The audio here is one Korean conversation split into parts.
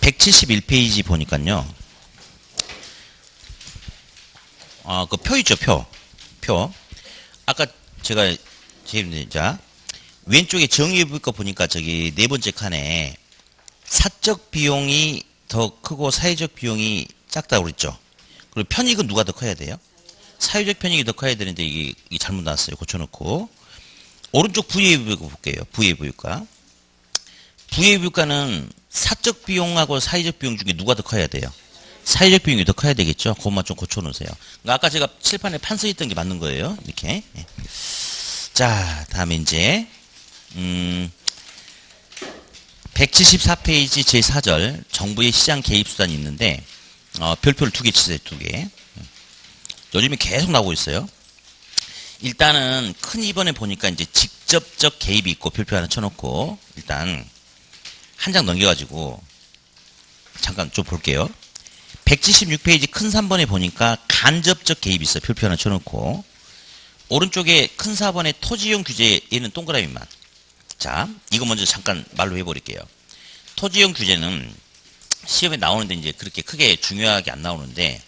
171페이지 보니까요. 그 표 있죠, 표. 아까 제가 자 왼쪽에 정의해볼까 보니까 저기 네 번째 칸에 사적 비용이 더 크고 사회적 비용이 작다고 그랬죠. 그리고 편익은 누가 더 커야 돼요? 사회적 편익이 더 커야 되는데 이게 잘못 나왔어요. 고쳐놓고 오른쪽 VAV효과 볼게요. VAV효과. VAV효과는 사적 비용하고 사회적 비용 중에 누가 더 커야 돼요? 사회적 비용이 더 커야 되겠죠. 그것만 좀 고쳐놓으세요. 그러니까 아까 제가 칠판에 판서 있던 게 맞는 거예요. 이렇게. 자, 다음에 이제 174페이지 제4절 정부의 시장 개입 수단이 있는데 별표를 2개 치세요. 2개. 요즘에 계속 나오고 있어요. 일단은 큰 2번에 보니까 이제 직접적 개입이 있고 별표 하나 쳐놓고 일단 한 장 넘겨가지고 잠깐 좀 볼게요. 176페이지 큰 3번에 보니까 간접적 개입이 있어요. 별표 하나 쳐놓고 오른쪽에 큰 4번에 토지용 규제 얘는 동그라미만. 자, 이거 먼저 잠깐 말로 해버릴게요. 토지용 규제는 시험에 나오는데 이제 그렇게 크게 중요하게 안 나오는데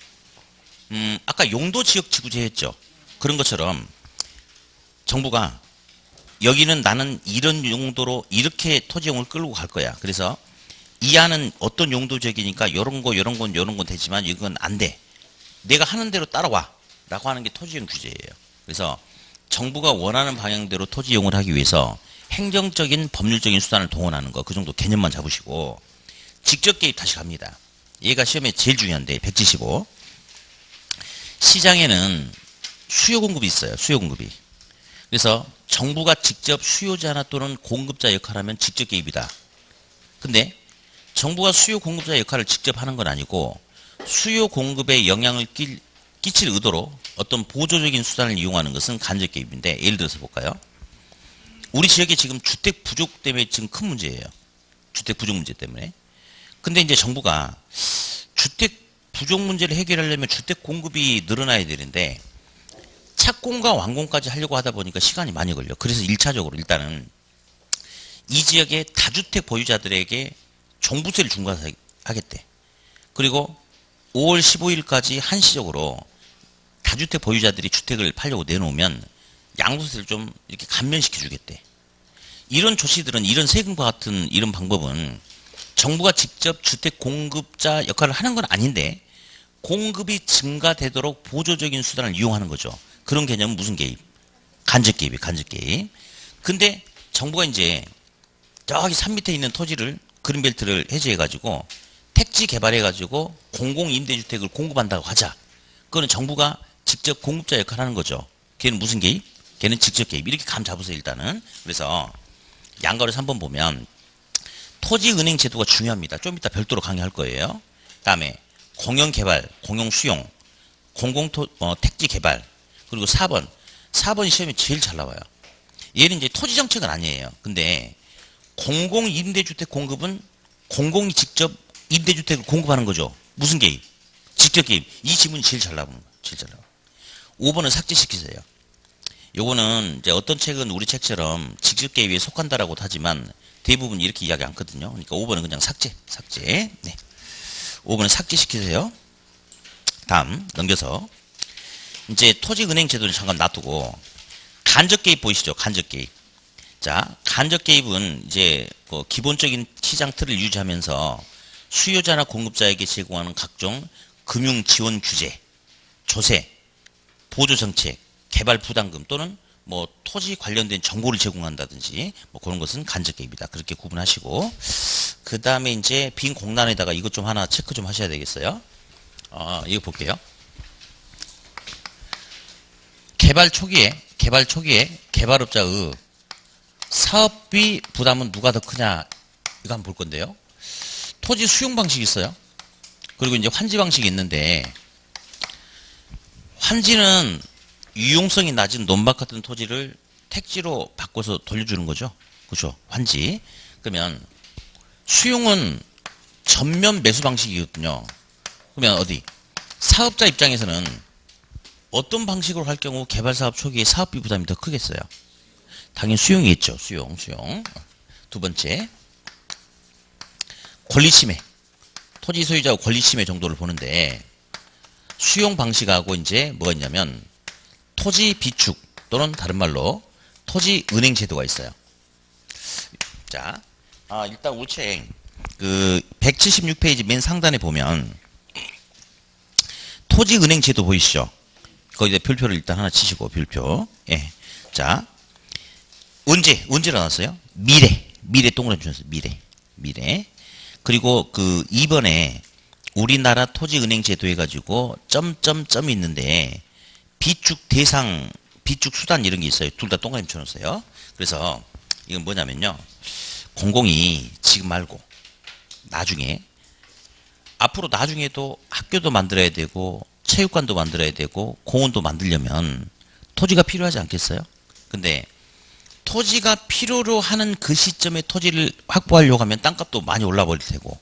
아까 용도 지역 지구제 했죠. 그런 것처럼 정부가 여기는 나는 이런 용도로 이렇게 토지용을 끌고 갈 거야. 그래서 이 안은 어떤 용도 지역이니까 요런 건 되지만 이건 안 돼. 내가 하는 대로 따라와. 라고 하는 게 토지용 규제예요. 그래서 정부가 원하는 방향대로 토지 이용을 하기 위해서 행정적인 법률적인 수단을 동원하는 거. 그 정도 개념만 잡으시고 직접 개입 다시 갑니다. 얘가 시험에 제일 중요한데 175. 시장에는 수요 공급이 있어요. 수요 공급이. 그래서 정부가 직접 수요자나 또는 공급자 역할을 하면 직접 개입이다. 근데 정부가 수요 공급자 역할을 직접 하는 건 아니고 수요 공급에 영향을 끼칠 의도로 어떤 보조적인 수단을 이용하는 것은 간접 개입인데 예를 들어서 볼까요? 우리 지역에 지금 주택 부족 때문에 지금 큰 문제예요. 주택 부족 문제 때문에. 근데 이제 정부가 주택 부족 문제를 해결하려면 주택 공급이 늘어나야 되는데 착공과 완공까지 하려고 하다 보니까 시간이 많이 걸려. 그래서 1차적으로 일단은 이 지역의 다주택 보유자들에게 종부세를 중과하겠대. 그리고 5월 15일까지 한시적으로 다주택 보유자들이 주택을 팔려고 내놓으면 양도세를 좀 이렇게 감면시켜 주겠대. 이런 조치들은 이런 세금과 같은 이런 방법은 정부가 직접 주택 공급자 역할을 하는 건 아닌데 공급이 증가되도록 보조적인 수단을 이용하는 거죠. 그런 개념은 무슨 개입? 간접 개입이에요. 간접 개입. 근데 정부가 이제 저기 산 밑에 있는 토지를 그린벨트를 해제해가지고 택지 개발해가지고 공공임대주택을 공급한다고 하자. 그거는 정부가 직접 공급자 역할을 하는 거죠. 걔는 무슨 개입? 걔는 직접 개입. 이렇게 감 잡으세요 일단은. 그래서 양가로서 한번 보면 토지은행 제도가 중요합니다. 좀 이따 별도로 강의할 거예요. 다음에 공영개발, 공영수용, 택지 개발. 그리고 4번이 시험에 제일 잘 나와요. 얘는 이제 토지정책은 아니에요. 근데 공공임대주택 공급은 공공이 직접 임대주택을 공급하는 거죠. 무슨 개입? 직접 개입. 이 지문이 제일 잘 나오는 거예요. 제일 잘 나와요. 5번은 삭제시키세요. 요거는 이제 어떤 책은 우리 책처럼 직접 개입에 속한다라고 하지만 대부분 이렇게 이야기 않거든요. 그러니까 5번은 그냥 삭제. 네. 5번은 삭제시키세요. 다음 넘겨서 이제 토지은행 제도를 잠깐 놔두고 간접 개입 보이시죠? 간접 개입. 자, 간접 개입은 이제 기본적인 시장 틀을 유지하면서 수요자나 공급자에게 제공하는 각종 금융 지원 규제, 조세, 보조 정책, 개발 부담금 또는 뭐 토지 관련된 정보를 제공한다든지 뭐 그런 것은 간접 개입이다. 그렇게 구분하시고 그 다음에 이제 빈 공란에다가 이것 좀 하나 체크 좀 하셔야 되겠어요. 이거 볼게요. 개발 초기에 개발업자의 사업비 부담은 누가 더 크냐 이거 한번 볼 건데요. 토지 수용 방식이 있어요. 그리고 이제 환지 방식이 있는데 환지는 유용성이 낮은 논밭 같은 토지를 택지로 바꿔서 돌려주는 거죠. 그렇죠. 환지. 그러면 수용은 전면 매수 방식이거든요. 그러면 어디? 사업자 입장에서는 어떤 방식으로 할 경우 개발사업 초기에 사업비 부담이 더 크겠어요? 당연히 수용이겠죠. 수용. 두 번째, 권리 침해. 토지 소유자 권리 침해 정도를 보는데 수용 방식하고 이제 뭐가 있냐면 토지 비축 또는 다른 말로 토지 은행 제도가 있어요. 자, 일단 우리 책 그 176페이지 맨 상단에 보면 토지 은행 제도 보이시죠? 거기다 별표를 일단 하나 치시고 별표. 예. 자, 언제 나왔어요? 미래 동그라미 주셨어요. 미래. 그리고 그 2번에 우리나라 토지은행 제도 해가지고 점점점이 있는데 비축 대상, 비축 수단 이런 게 있어요. 둘 다 동그라미 쳐놓으세요. 그래서 이건 뭐냐면요. 공공이 지금 말고 나중에 앞으로 나중에도 학교도 만들어야 되고 체육관도 만들어야 되고 공원도 만들려면 토지가 필요하지 않겠어요? 근데 토지가 필요로 하는 그 시점에 토지를 확보하려고 하면 땅값도 많이 올라 버릴 테고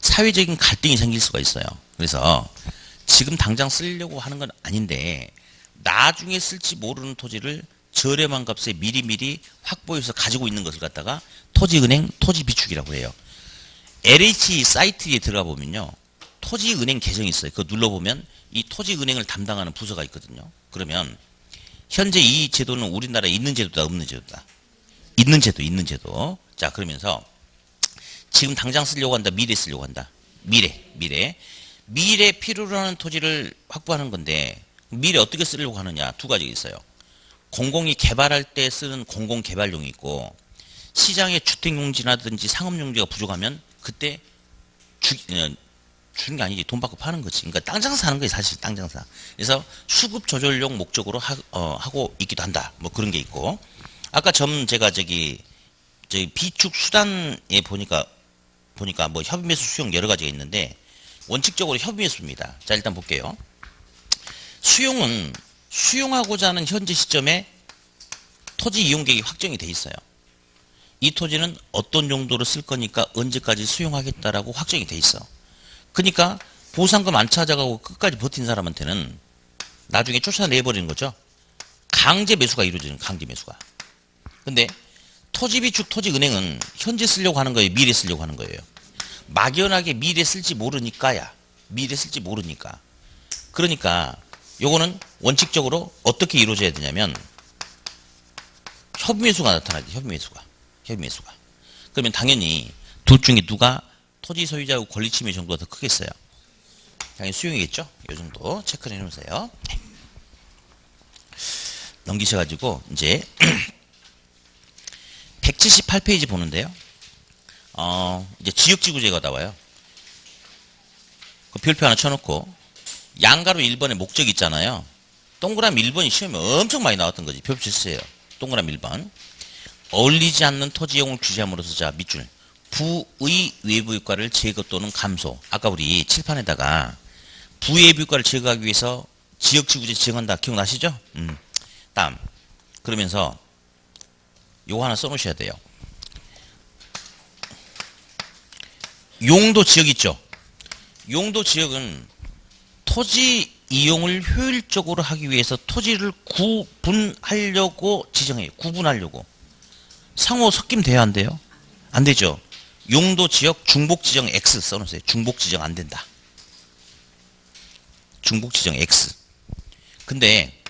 사회적인 갈등이 생길 수가 있어요. 그래서 지금 당장 쓰려고 하는 건 아닌데 나중에 쓸지 모르는 토지를 저렴한 값에 미리미리 확보해서 가지고 있는 것을 갖다가 토지은행 토지비축이라고 해요. LH 사이트에 들어가 보면요. 토지은행 계정이 있어요. 그거 눌러보면 이 토지은행을 담당하는 부서가 있거든요. 그러면 현재 이 제도는 우리나라에 있는 제도다 없는 제도다? 있는 제도. 자, 그러면서 지금 당장 쓰려고 한다, 미래 쓰려고 한다. 미래 필요로 하는 토지를 확보하는 건데 미래 어떻게 쓰려고 하느냐? 두 가지가 있어요. 공공이 개발할 때 쓰는 공공개발용이 있고 시장에 주택용지라든지 상업용지가 부족하면 그때 주는 게 아니지. 돈 받고 파는 거지. 그러니까 땅 장사하는 거지, 사실 땅 장사. 그래서 수급 조절용 목적으로 하고 있기도 한다. 뭐 그런 게 있고. 아까 제가 저기 비축 수단에 보니까 뭐 협의매수 수용 여러 가지가 있는데 원칙적으로 협의매수입니다. 자, 일단 볼게요. 수용은 수용하고자 하는 현재 시점에 토지 이용 계획이 확정이 돼 있어요. 이 토지는 어떤 용도로 쓸 거니까 언제까지 수용하겠다라고 확정이 돼 있어. 그러니까 보상금 안 찾아가고 끝까지 버틴 사람한테는 나중에 쫓아내버리는 거죠. 강제 매수가 이루어지는 강제 매수가. 근데 토지비축 토지은행은 현재 쓰려고 하는 거예요. 미래 쓰려고 하는 거예요. 막연하게 미래 쓸지 모르니까야. 미래 쓸지 모르니까. 그러니까 요거는 원칙적으로 어떻게 이루어져야 되냐면 협의매수가 나타나죠. 협의매수가. 그러면 당연히 둘 중에 누가 토지 소유자의 권리 침해 정도가 더 크겠어요? 당연히 수용이겠죠? 요 정도 체크를 해 놓으세요. 넘기셔가지고 이제 178페이지 보는데요. 이제 지역지구제가 나와요. 그 별표 하나 쳐놓고 양가로 1번에 목적이 있잖아요. 동그라미 1번이 시험에 엄청 많이 나왔던 거지. 별표 쳤어요. 동그라미 1번. 어울리지 않는 토지용을 규제함으로써 자 밑줄 부의 외부 효과를 제거 또는 감소. 아까 우리 칠판에다가 부외부 효과를 제거하기 위해서 지역지구제 지정한다. 기억나시죠? 다음. 그러면서 요거 하나 써놓으셔야 돼요. 용도 지역 있죠? 용도 지역은 토지 이용을 효율적으로 하기 위해서 토지를 구분하려고 지정해요. 구분하려고. 상호 섞이면 돼야 안 돼요? 안 되죠. 용도 지역 중복 지정 X 써놓으세요. 중복 지정 안 된다. 중복 지정 X. 근데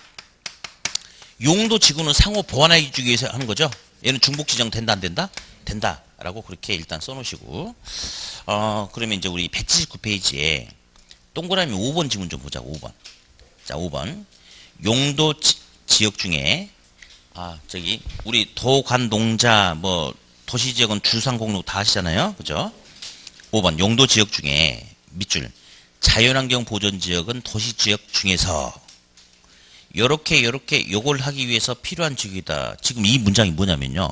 용도 지구는 상호 보완하기 위해서 하는 거죠. 얘는 중복 지정 된다 안 된다? 된다. 라고 그렇게 일단 써놓으시고 그러면 이제 우리 179페이지에 동그라미 5번 지문 좀 보자. 5번. 자, 5번. 용도 지역 중에 저기 우리 도관농자 뭐 도시지역은 주상공로 다 하시잖아요. 그죠? 5번 용도 지역 중에 밑줄 자연환경 보존지역은 도시지역 중에서 요렇게 요걸 하기 위해서 필요한 지역이다. 지금 이 문장이 뭐냐면요.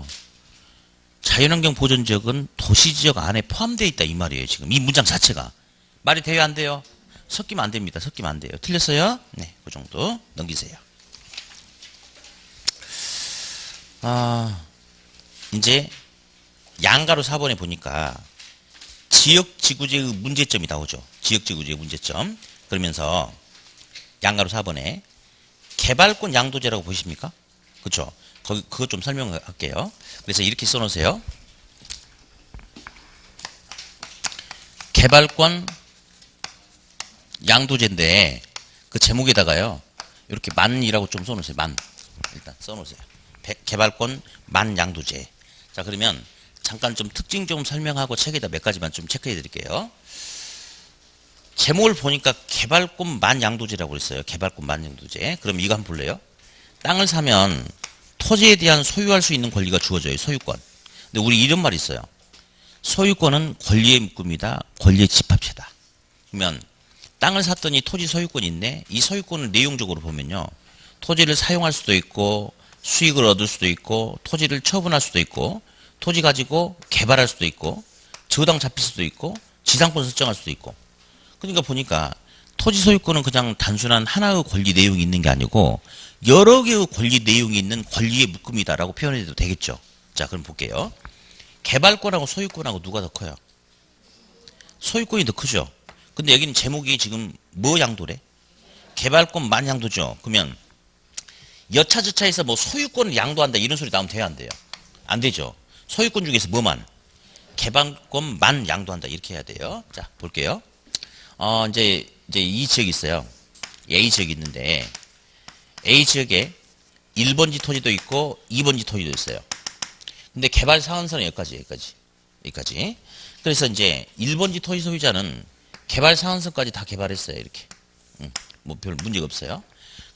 자연환경 보존지역은 도시지역 안에 포함되어 있다 이 말이에요. 지금 이 문장 자체가. 말이 돼요 안 돼요? 섞이면 안 됩니다. 섞이면 안 돼요. 틀렸어요? 네, 그 정도 넘기세요. 이제 양가로 4번에 보니까 지역지구제의 문제점이 나오죠. 지역지구제의 문제점. 그러면서 양가로 4번에 개발권 양도제라고 보십니까? 그렇죠? 그거 좀 설명할게요. 그래서 이렇게 써놓으세요. 개발권 양도제인데 그 제목에다가요 이렇게 만이라고 좀 써놓으세요. 만 일단 써놓으세요. 개발권 만 양도제. 자 그러면 잠깐 좀 특징 좀 설명하고 책에다 몇 가지만 좀 체크해 드릴게요. 제목을 보니까 개발권 만 양도제라고 그랬어요. 개발권 만 양도제. 그럼 이거 한번 볼래요? 땅을 사면 토지에 대한 소유할 수 있는 권리가 주어져요. 소유권. 근데 우리 이런 말이 있어요. 소유권은 권리의 묶음이다. 권리의 집합체다. 그러면 땅을 샀더니 토지 소유권이 있네. 이 소유권을 내용적으로 보면요. 토지를 사용할 수도 있고 수익을 얻을 수도 있고 토지를 처분할 수도 있고 토지 가지고 개발할 수도 있고 저당 잡힐 수도 있고 지상권 설정할 수도 있고. 그러니까 보니까 토지 소유권은 그냥 단순한 하나의 권리 내용이 있는 게 아니고 여러 개의 권리 내용이 있는 권리의 묶음이다라고 표현해도 되겠죠. 자 그럼 볼게요. 개발권하고 소유권하고 누가 더 커요? 소유권이 더 크죠. 근데 여기는 제목이 지금 뭐 양도래? 개발권 만 양도죠. 그러면 여차저차해서 뭐 소유권을 양도한다 이런 소리 나오면 돼요, 안 돼요? 안 되죠. 소유권 중에서 뭐만? 개발권 만 양도한다 이렇게 해야 돼요. 자 볼게요. 이제 이 지역이 있어요. A 지역이 있는데 A 지역에 1번지 토지도 있고 2번지 토지도 있어요. 근데 개발 상한선은 여기까지. 그래서 이제 1번지 토지 소유자는 개발 상한선까지 다 개발했어요. 이렇게. 뭐 별 문제가 없어요.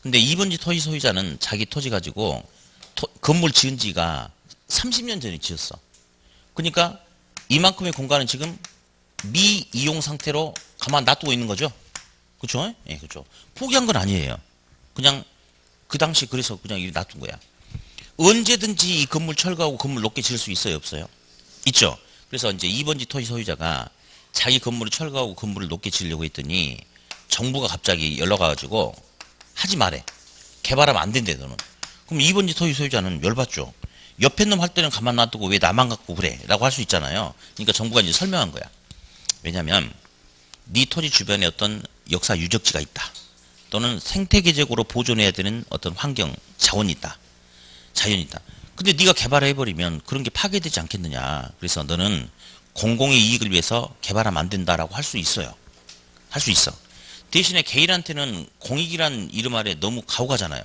근데 2번지 토지 소유자는 자기 토지 가지고 건물 지은 지가 30년 전에 지었어. 그러니까 이만큼의 공간은 지금 미이용 상태로 가만 놔두고 있는 거죠. 그렇죠? 예, 그렇죠. 포기한 건 아니에요. 그냥 그 당시 그래서 그냥 이렇게 놔둔 거야. 언제든지 이 건물 철거하고 건물 높게 지을 수 있어요, 없어요? 있죠. 그래서 이제 2번지 토지 소유자가 자기 건물을 철거하고 건물을 높게 지으려고 했더니 정부가 갑자기 연락 와가지고 하지 말해. 개발하면 안 된대 너는. 그럼 2번지 토지 소유자는 열받죠. 옆에 놈 할 때는 가만 놔두고 왜 나만 갖고 그래? 라고 할 수 있잖아요. 그러니까 정부가 이제 설명한 거야. 왜냐면 네 토지 주변에 어떤 역사 유적지가 있다. 또는 생태계적으로 보존해야 되는 어떤 환경, 자원이 있다. 자연이 있다. 근데 네가 개발해버리면 그런 게 파괴되지 않겠느냐. 그래서 너는 공공의 이익을 위해서 개발하면 안 된다라고 할 수 있어요. 할 수 있어. 대신에 개인한테는 공익이란 이름 아래 너무 가오가잖아요.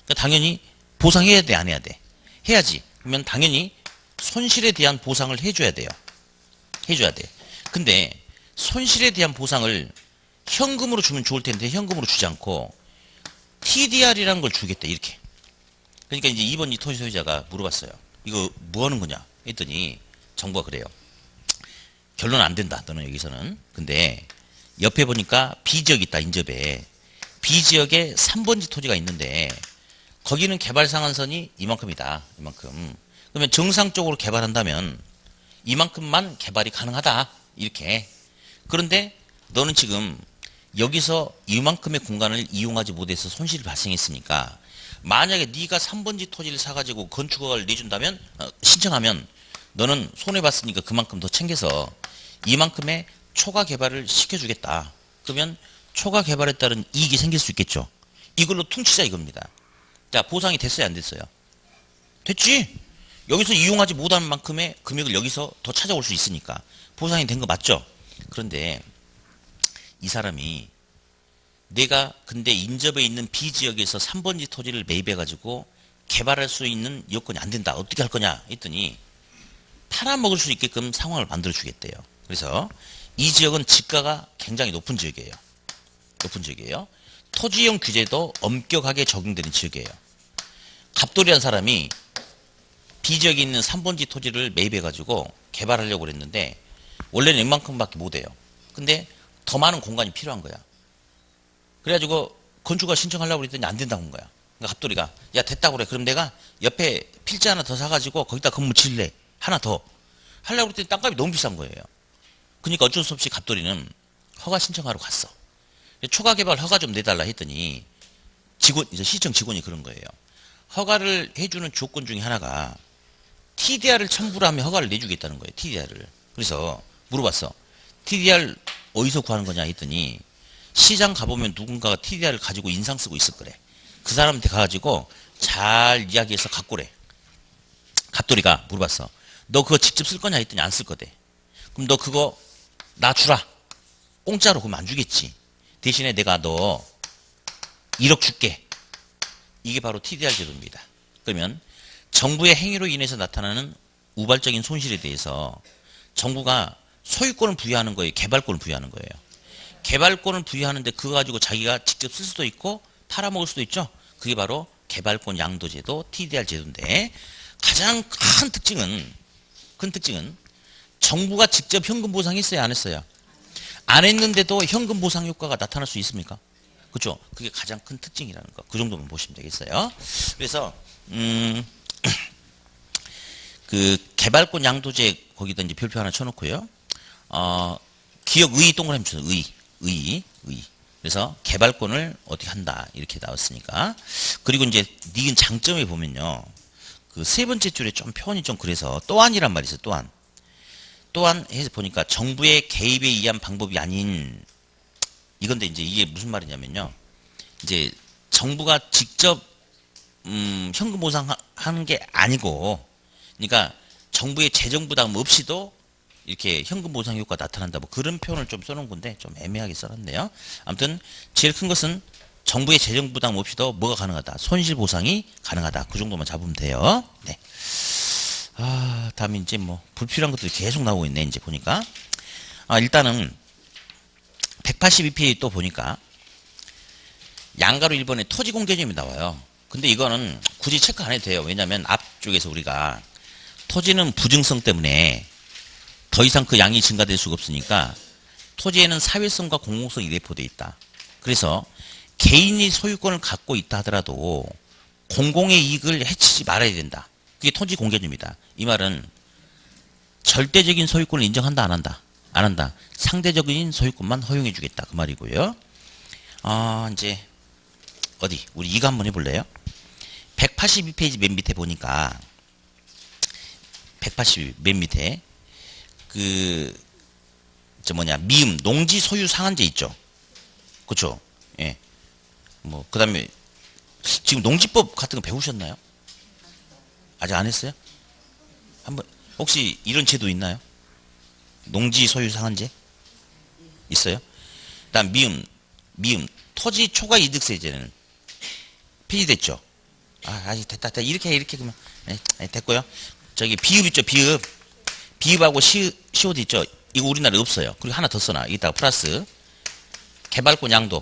그러니까 당연히 보상해야 돼, 안 해야 돼? 해야지. 그러면 당연히 손실에 대한 보상을 해줘야 돼요. 해줘야 돼. 근데 손실에 대한 보상을 현금으로 주면 좋을 텐데 현금으로 주지 않고 TDR이라는 걸 주겠다 이렇게. 그러니까 이제 2번 이 토지 소유자가 물어봤어요. 이거 뭐 하는 거냐 했더니 정부가 그래요. 결론 안 된다 너는 여기서는. 근데 옆에 보니까 B지역이 있다. 인접에 B지역에 3번지 토지가 있는데 거기는 개발 상한선이 이만큼이다. 이만큼. 그러면 정상적으로 개발한다면 이만큼만 개발이 가능하다. 이렇게. 그런데 너는 지금 여기서 이만큼의 공간을 이용하지 못해서 손실이 발생했으니까 만약에 네가 3번지 토지를 사가지고 건축허가를 내준다면 신청하면 너는 손해봤으니까 그만큼 더 챙겨서 이만큼의 초과 개발을 시켜주겠다. 그러면 초과 개발에 따른 이익이 생길 수 있겠죠. 이걸로 퉁치자 이겁니다. 자, 보상이 됐어요, 안 됐어요? 됐지? 여기서 이용하지 못한 만큼의 금액을 여기서 더 찾아올 수 있으니까 보상이 된 거 맞죠? 그런데 이 사람이 내가 근데 인접에 있는 B지역에서 3번지 토지를 매입해가지고 개발할 수 있는 여건이 안 된다. 어떻게 할 거냐 했더니 팔아먹을 수 있게끔 상황을 만들어주겠대요. 그래서 이 지역은 지가가 굉장히 높은 지역이에요. 높은 지역이에요. 토지용 규제도 엄격하게 적용되는 지역이에요. 갑돌이란 사람이 B지역에 있는 3번지 토지를 매입해가지고 개발하려고 그랬는데 원래는 웬만큼밖에 못해요. 근데 더 많은 공간이 필요한 거야. 그래가지고 건축가 신청하려고 그랬더니 안 된다고 한 거야. 그러니까 갑돌이가 야 됐다고 그래. 그럼 내가 옆에 필지 하나 더 사가지고 거기다 건물 질래. 하나 더. 하려고 그랬더니 땅값이 너무 비싼 거예요. 그러니까 어쩔 수 없이 갑돌이는 허가 신청하러 갔어. 초과 개발 허가 좀 내달라 했더니 이제 시청 직원이 그런 거예요. 허가를 해주는 조건 중에 하나가 TDR을 첨부를 하면 허가를 내주겠다는 거예요. TDR을. 그래서 물어봤어. TDR 어디서 구하는 거냐 했더니 시장 가보면 누군가가 TDR을 가지고 인상 쓰고 있을 거래. 그 사람한테 가가지고 잘 이야기해서 갖고 래. 갑돌이가 물어봤어. 너 그거 직접 쓸 거냐 했더니 안 쓸 거대. 그럼 너 그거 나 주라. 공짜로 그러면 안 주겠지. 대신에 내가 너 1억 줄게. 이게 바로 TDR 제도입니다. 그러면 정부의 행위로 인해서 나타나는 우발적인 손실에 대해서 정부가 소유권을 부여하는 거예요? 개발권을 부여하는 거예요? 개발권을 부여하는데 그거 가지고 자기가 직접 쓸 수도 있고 팔아먹을 수도 있죠? 그게 바로 개발권 양도제도 TDR 제도인데 가장 큰 특징은 정부가 직접 현금 보상했어요? 안 했어요? 안 했는데도 현금 보상 효과가 나타날 수 있습니까? 그렇죠? 그게 가장 큰 특징이라는 거. 그 정도만 보시면 되겠어요. 그래서 그 개발권 양도제 거기다 이제 별표 하나 쳐놓고요. 기업의 동그라미 쳐서 의. 그래서 개발권을 어떻게 한다 이렇게 나왔으니까. 그리고 이제 니은 장점에 보면요. 그 세 번째 줄에 좀 표현이 좀 그래서 또한이란 말이 있어요. 또한 해서 보니까 정부의 개입에 의한 방법이 아닌 이건데 이제 이게 무슨 말이냐면요. 이제 정부가 직접 현금 보상하는 게 아니고 그러니까 정부의 재정 부담 없이도 이렇게 현금 보상 효과 나타난다 뭐 그런 표현을 좀 써놓은 건데 좀 애매하게 써놨네요. 아무튼 제일 큰 것은 정부의 재정 부담 없이도 뭐가 가능하다. 손실 보상이 가능하다. 그 정도만 잡으면 돼요. 네. 다음에 이제 뭐 불필요한 것들이 계속 나오고 있네. 이제 보니까 일단은 182페이지 또 보니까 양가로 1번에 토지 공개점이 나와요. 근데 이거는 굳이 체크 안 해도 돼요. 왜냐면 앞쪽에서 우리가 토지는 부증성 때문에 더 이상 그 양이 증가될 수가 없으니까 토지에는 사회성과 공공성이 내포되어 있다. 그래서 개인이 소유권을 갖고 있다 하더라도 공공의 이익을 해치지 말아야 된다. 그게 토지 공개점이다. 이 말은 절대적인 소유권을 인정한다 안 한다? 안 한다. 상대적인 소유권만 허용해 주겠다. 그 말이고요. 이제 어디 우리 이거 한번 해볼래요? 182페이지 맨 밑에 보니까 182 맨 밑에 미음 농지 소유 상한제 있죠. 그렇죠? 예. 뭐 그다음에 지금 농지법 같은 거 배우셨나요? 아직 안 했어요? 한번 혹시 이런 제도 있나요? 농지 소유 상한제 있어요? 그다음 미음 토지 초과 이득세제는 폐지됐죠? 아직 됐다. 이렇게 그러면 네, 됐고요. 저기 비읍 있죠? 비읍하고 시옷 있죠? 이거 우리나라에 없어요. 그리고 하나 더 써놔. 이따가 플러스 개발권 양도.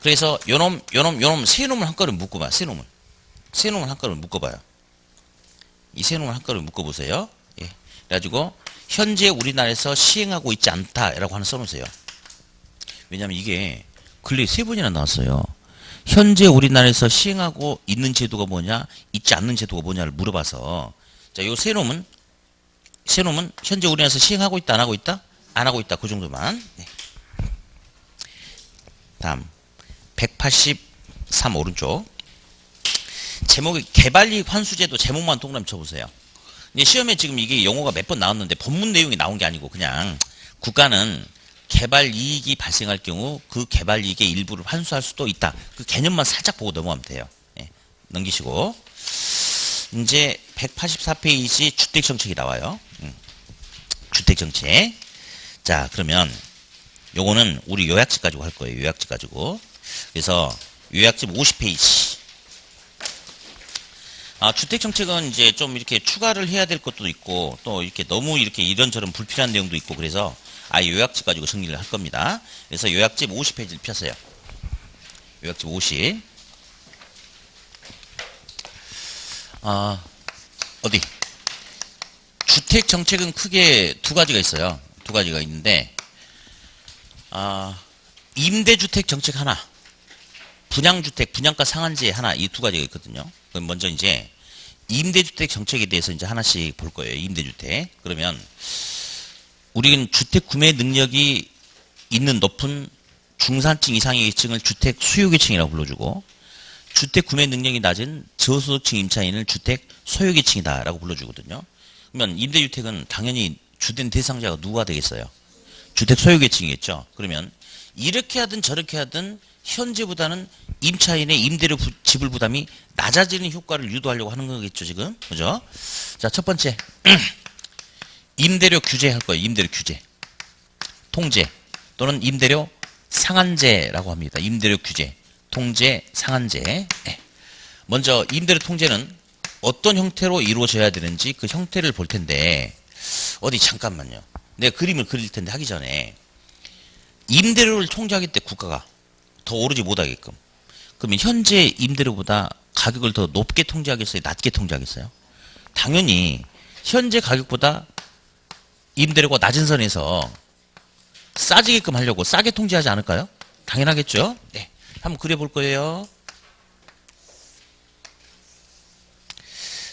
그래서 요놈 세 놈을 한 건을 묶어봐. 세 놈을 한 건을 묶어봐요. 이 세 놈을 한 건을 묶어보세요. 예. 그래가지고 현재 우리나라에서 시행하고 있지 않다라고 하나 써놓으세요. 왜냐면 이게 근래 세 번이나 나왔어요. 현재 우리나라에서 시행하고 있는 제도가 뭐냐, 있지 않는 제도가 뭐냐를 물어봐서 자, 요 세 놈은 현재 우리나라에서 시행하고 있다, 안 하고 있다? 안 하고 있다. 그 정도만. 네. 다음 183 오른쪽 제목이 개발이익 환수제도 제목만 동그라미 쳐보세요. 이제 시험에 지금 이게 용어가 몇 번 나왔는데 본문 내용이 나온 게 아니고 그냥 국가는 개발 이익이 발생할 경우 그 개발 이익의 일부를 환수할 수도 있다. 그 개념만 살짝 보고 넘어가면 돼요. 예, 넘기시고 이제 184페이지 주택정책이 나와요. 주택정책. 자, 그러면 요거는 우리 요약집 가지고 할 거예요. 요약집 가지고. 그래서 요약집 50페이지. 주택정책은 이제 좀 이렇게 추가를 해야 될 것도 있고 또 이렇게 너무 이렇게 이런저런 불필요한 내용도 있고 그래서 요약집 가지고 정리를 할 겁니다. 그래서 요약집 50페이지를 폈어요. 요약집 50. 어디? 주택정책은 크게 두 가지가 있어요. 두 가지가 있는데 임대주택 정책 하나, 분양주택, 분양가 상한제 하나, 이 두 가지가 있거든요. 그럼 먼저 이제 임대주택 정책에 대해서 이제 하나씩 볼 거예요. 임대주택. 그러면 우리는 주택 구매 능력이 있는 높은 중산층 이상의 계층을 주택 수요계층이라고 불러주고 주택 구매 능력이 낮은 저소득층 임차인을 주택 소요계층이다라고 불러주거든요. 그러면 임대주택은 당연히 주된 대상자가 누가 되겠어요? 주택 소유계층이겠죠. 그러면 이렇게 하든 저렇게 하든 현재보다는 임차인의 임대료 지불 부담이 낮아지는 효과를 유도하려고 하는 거겠죠, 지금. 그죠? 자, 첫 번째. 임대료 규제 할 거예요. 임대료 규제. 통제. 또는 임대료 상한제라고 합니다. 임대료 규제, 통제, 상한제. 네. 먼저 임대료 통제는 어떤 형태로 이루어져야 되는지 그 형태를 볼 텐데 어디 잠깐만요. 내가 그림을 그릴 텐데 하기 전에 임대료를 통제하기 때 국가가 더 오르지 못하게끔 그러면 현재 임대료보다 가격을 더 높게 통제하겠어요? 낮게 통제하겠어요? 당연히 현재 가격보다 임대료가 낮은 선에서 싸지게끔 하려고 싸게 통제하지 않을까요? 당연하겠죠? 네. 한번 그려볼 거예요.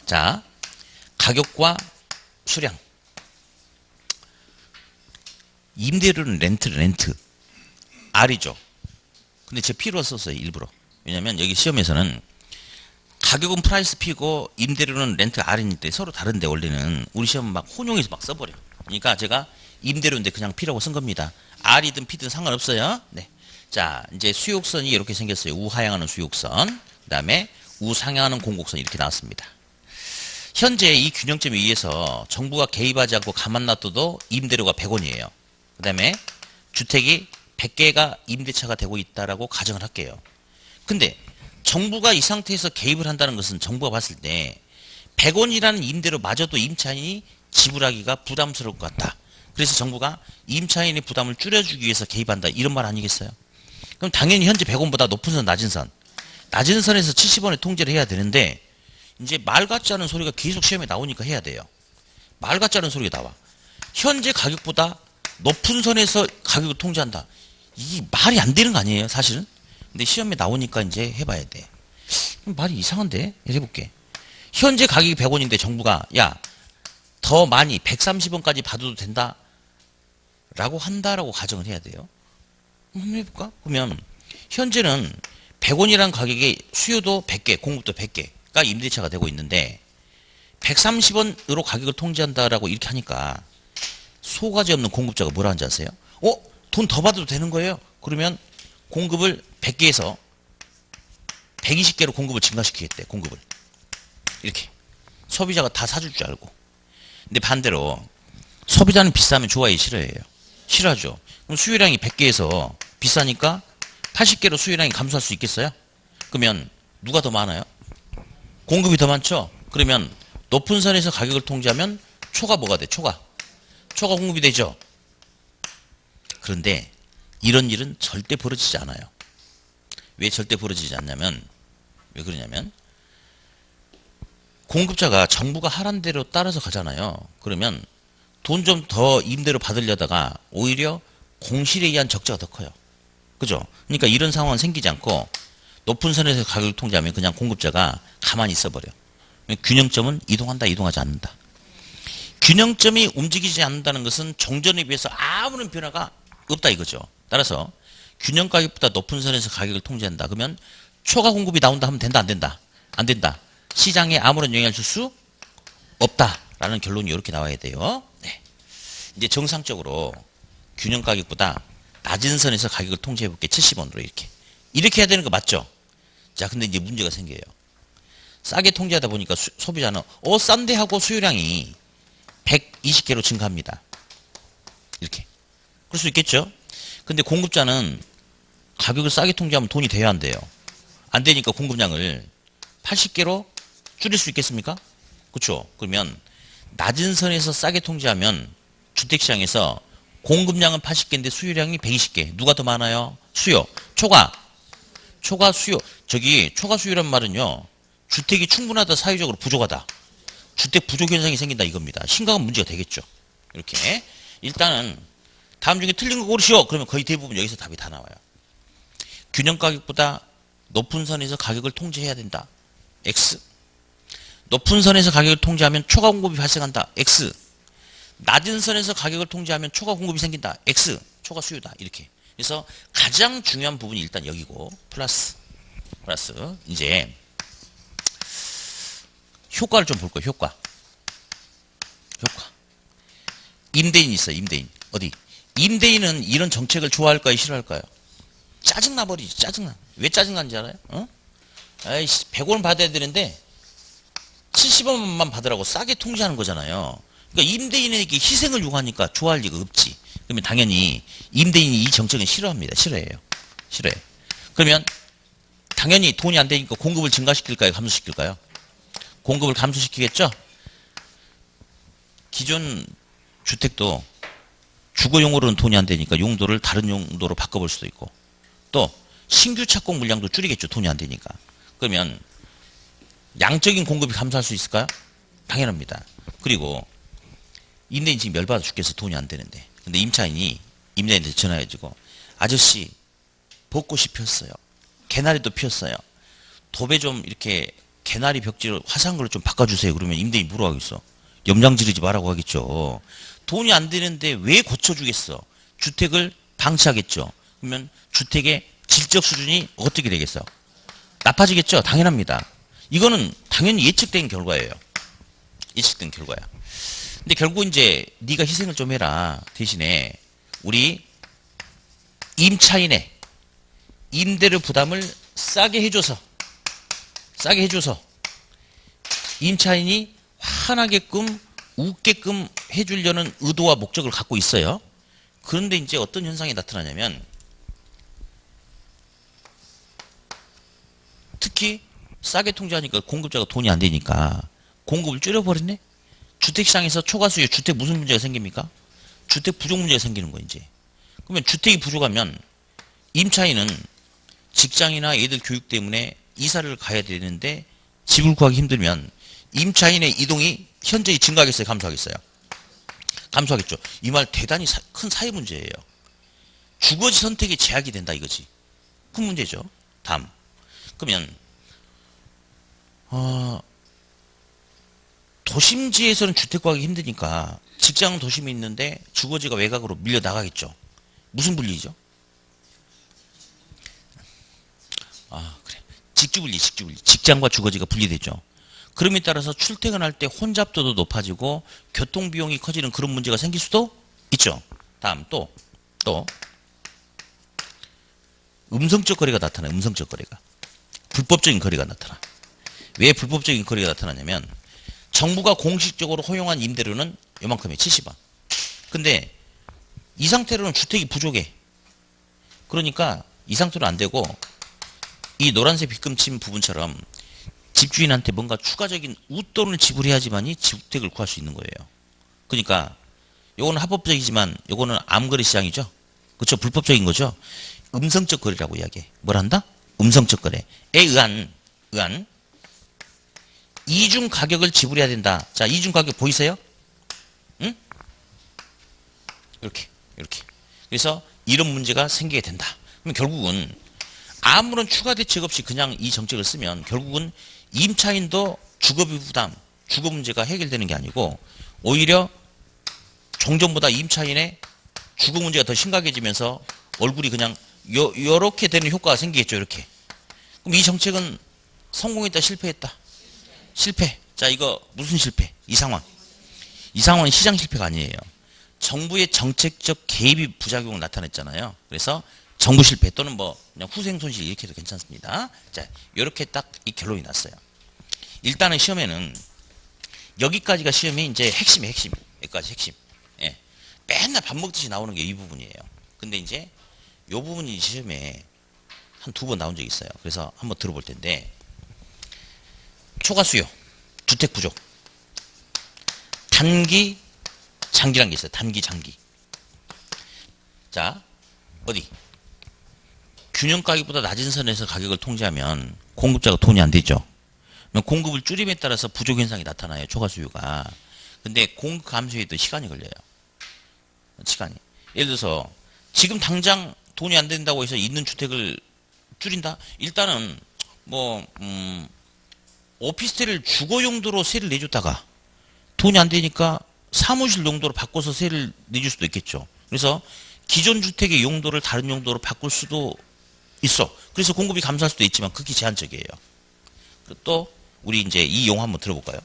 자, 가격과 수량. 임대료는 렌트. R이죠. 근데 제 P로 썼어요, 일부러. 왜냐면 여기 시험에서는 가격은 프라이스 P고 임대료는 렌트 R인데 서로 다른데 원래는 우리 시험 막 혼용해서 막 써버려. 그러니까 제가 임대료인데 그냥 P라고 쓴 겁니다. R이든 P든 상관없어요. 네. 자, 이제 수욕선이 이렇게 생겼어요. 우하향하는 수욕선. 그 다음에 우상향하는 공곡선 이렇게 나왔습니다. 현재 이 균형점에 의해서 정부가 개입하지 않고 가만 놔둬도 임대료가 100원이에요. 그 다음에 주택이 100개가 임대차가 되고 있다라고 가정을 할게요. 근데 정부가 이 상태에서 개입을 한다는 것은 정부가 봤을 때 100원이라는 임대료마저도 임차인이 지불하기가 부담스러울 것 같다. 그래서 정부가 임차인의 부담을 줄여주기 위해서 개입한다. 이런 말 아니겠어요? 그럼 당연히 현재 100원보다 높은 선, 낮은 선. 낮은 선에서 70원에 통제를 해야 되는데 이제 말 같지 않은 소리가 계속 시험에 나오니까 해야 돼요. 말 같지 않은 소리가 나와. 현재 가격보다 높은 선에서 가격을 통제한다. 이게 말이 안 되는 거 아니에요, 사실은? 근데 시험에 나오니까 이제 해봐야 돼. 말이 이상한데? 해볼게. 현재 가격이 100원인데 정부가 야, 더 많이 130원까지 받아도 된다. 라고 한다라고 가정을 해야 돼요. 한번 해볼까? 그러면 현재는 100원이라는 가격에 수요도 100개, 공급도 100개가 임대차가 되고 있는데 130원으로 가격을 통제한다라고 이렇게 하니까 소가지 없는 공급자가 뭐라 하는지 아세요? 돈 더 받아도 되는 거예요. 그러면 공급을 100개에서 120개로 공급을 증가시키겠대. 공급을. 이렇게. 소비자가 다 사줄 줄 알고. 근데 반대로 소비자는 비싸면 좋아해, 싫어해요? 싫어하죠. 그럼 수요량이 100개에서 비싸니까 80개로 수요량이 감소할 수 있겠어요? 그러면 누가 더 많아요? 공급이 더 많죠? 그러면 높은 선에서 가격을 통제하면 초가 뭐가 돼? 초가 공급이 되죠? 그런데 이런 일은 절대 벌어지지 않아요. 왜 절대 벌어지지 않냐면 왜 그러냐면 공급자가 정부가 하란 대로 따라서 가잖아요. 그러면 돈 좀 더 임대료 받으려다가 오히려 공실에 의한 적자가 더 커요. 그죠? 그러니까 이런 상황은 생기지 않고 높은 선에서 가격을 통제하면 그냥 공급자가 가만히 있어버려. 균형점은 이동한다, 이동하지 않는다. 균형점이 움직이지 않는다는 것은 종전에 비해서 아무런 변화가 없다 이거죠. 따라서 균형 가격보다 높은 선에서 가격을 통제한다. 그러면 초과 공급이 나온다 하면 된다, 안 된다? 안 된다. 시장에 아무런 영향을 줄 수 없다라는 결론이 이렇게 나와야 돼요. 네. 이제 정상적으로 균형 가격보다 낮은 선에서 가격을 통제해 볼게. 70원으로 이렇게 해야 되는 거 맞죠? 자, 근데 이제 문제가 생겨요. 싸게 통제하다 보니까 소비자는 싼데 하고 수요량이 120개로 증가합니다. 이렇게. 그럴 수 있겠죠? 근데 공급자는 가격을 싸게 통제하면 돈이 돼야 안 돼요. 안 되니까 공급량을 80개로 줄일 수 있겠습니까? 그렇죠? 그러면 낮은 선에서 싸게 통제하면 주택시장에서 공급량은 80개인데 수요량이 120개. 누가 더 많아요? 수요. 초과 수요. 초과 수요란 말은요. 주택이 충분하다, 사회적으로 부족하다. 주택 부족 현상이 생긴다 이겁니다. 심각한 문제가 되겠죠. 이렇게. 일단은 다음 중에 틀린 거 고르시오. 그러면 거의 대부분 여기서 답이 다 나와요. 균형 가격보다 높은 선에서 가격을 통제해야 된다. X. 높은 선에서 가격을 통제하면 초과 공급이 발생한다. X. 낮은 선에서 가격을 통제하면 초과 공급이 생긴다. X. 초과 수요다. 이렇게. 그래서 가장 중요한 부분이 일단 여기고 플러스 이제 효과를 좀 볼 거예요. 효과. 임대인 있어요. 임대인. 어디? 임대인은 이런 정책을 좋아할까요? 싫어할까요? 짜증나버리지. 짜증나. 왜 짜증나는지 알아요? 아이씨 100원 받아야 되는데 70원만 받으라고 싸게 통제하는 거잖아요. 그러니까 임대인에게 희생을 요구하니까 좋아할 리가 없지. 그러면 당연히 임대인이 이 정책은 싫어합니다. 싫어해요. 싫어해. 그러면 당연히 돈이 안 되니까 공급을 증가시킬까요? 감소시킬까요? 공급을 감소시키겠죠? 기존 주택도 주거용으로는 돈이 안 되니까 용도를 다른 용도로 바꿔볼 수도 있고, 또 신규 착공 물량도 줄이겠죠. 돈이 안 되니까. 그러면 양적인 공급이 감소할 수 있을까요? 당연합니다. 그리고 임대인 지금 열받아 죽겠어. 돈이 안 되는데. 근데 임차인이 임대인한테 전화해가지고, 아저씨 벚꽃이 피었어요. 개나리도 피었어요. 도배 좀 이렇게 개나리 벽지로 화사한 걸로 좀 바꿔주세요. 그러면 임대인이 뭐라고 하겠어? 염장 지르지 말라고 하겠죠. 돈이 안 되는데 왜 고쳐주겠어? 주택을 방치하겠죠. 그러면 주택의 질적 수준이 어떻게 되겠어? 나빠지겠죠. 당연합니다. 이거는 당연히 예측된 결과예요. 예측된 결과야. 근데 결국 이제 네가 희생을 좀 해라. 대신에 우리 임차인의 임대료 부담을 싸게 해줘서 임차인이 화나게끔 웃게끔 해주려는 의도와 목적을 갖고 있어요. 그런데 이제 어떤 현상이 나타나냐면, 특히 싸게 통제하니까 공급자가 돈이 안 되니까 공급을 줄여버리네. 주택시장에서 초과수요. 주택 무슨 문제가 생깁니까? 주택 부족 문제가 생기는 거예요. 이제. 그러면 주택이 부족하면 임차인은 직장이나 애들 교육 때문에 이사를 가야 되는데 집을 구하기 힘들면 임차인의 이동이 현저히 증가하겠어요? 감소하겠어요? 감소하겠죠. 이 말 대단히 큰 사회 문제예요. 주거지 선택이 제약이 된다 이거지. 큰 문제죠. 다음. 그러면 도심지에서는 주택 구하기 힘드니까 직장은 도심에 있는데 주거지가 외곽으로 밀려 나가겠죠. 무슨 분리죠? 그래. 직주분리. 직장과 주거지가 분리되죠. 그럼에 따라서 출퇴근할 때 혼잡도도 높아지고 교통비용이 커지는 그런 문제가 생길 수도 있죠. 다음 또 음성적 거래가 나타나요. 음성적 거래가. 불법적인 거래가 나타나. 왜 불법적인 거래가 나타나냐면, 정부가 공식적으로 허용한 임대료는 요만큼이에요. 70원. 근데 이 상태로는 주택이 부족해. 그러니까 이 상태로 안 되고, 이 노란색 빗금 친 부분처럼 집주인한테 뭔가 추가적인 웃돈을 지불해야지만이 주택을 구할 수 있는 거예요. 그러니까 요거는 합법적이지만 요거는 암거래 시장이죠. 그렇죠? 불법적인 거죠. 음성적 거래라고 이야기해. 뭘 한다? 음성적 거래에 의한 이중 가격을 지불해야 된다. 자, 이중 가격 보이세요? 응? 이렇게. 그래서 이런 문제가 생기게 된다. 그럼 결국은 아무런 추가 대책 없이 그냥 이 정책을 쓰면 결국은 임차인도 주거비 부담, 주거 문제가 해결되는 게 아니고 오히려 종전보다 임차인의 주거 문제가 더 심각해지면서 얼굴이 그냥 요렇게 되는 효과가 생기겠죠. 이렇게. 그럼 이 정책은 성공했다, 실패했다? 실패. 자, 이거 무슨 실패? 이 상황은 시장 실패가 아니에요. 정부의 정책적 개입이 부작용을 나타냈잖아요. 그래서 정부 실패 또는 뭐 그냥 후생 손실 이렇게 해도 괜찮습니다. 자, 이렇게 딱 이 결론이 났어요. 일단은 시험에는 여기까지가 시험이 이제 핵심이에요. 여기까지 핵심. 예. 맨날 밥 먹듯이 나오는 게 이 부분이에요. 근데 이제 이 부분이 시험에 한 2번 나온 적이 있어요. 그래서 한번 들어볼 텐데, 초과 수요, 주택 부족, 단기, 장기란 게 있어요. 단기, 장기. 자, 어디? 균형 가격보다 낮은 선에서 가격을 통제하면 공급자가 돈이 안 되죠. 공급을 줄임에 따라서 부족 현상이 나타나요. 초과 수요가. 근데 공급 감소에도 시간이 걸려요. 시간이. 예를 들어서 지금 당장 돈이 안 된다고 해서 있는 주택을 줄인다? 일단은 뭐 오피스텔을 주거 용도로 세를 내줬다가 돈이 안 되니까 사무실 용도로 바꿔서 세를 내줄 수도 있겠죠. 그래서 기존 주택의 용도를 다른 용도로 바꿀 수도 있어. 그래서 공급이 감소할 수도 있지만 극히 제한적이에요. 또 우리 이제 이 용어 한번 들어볼까요?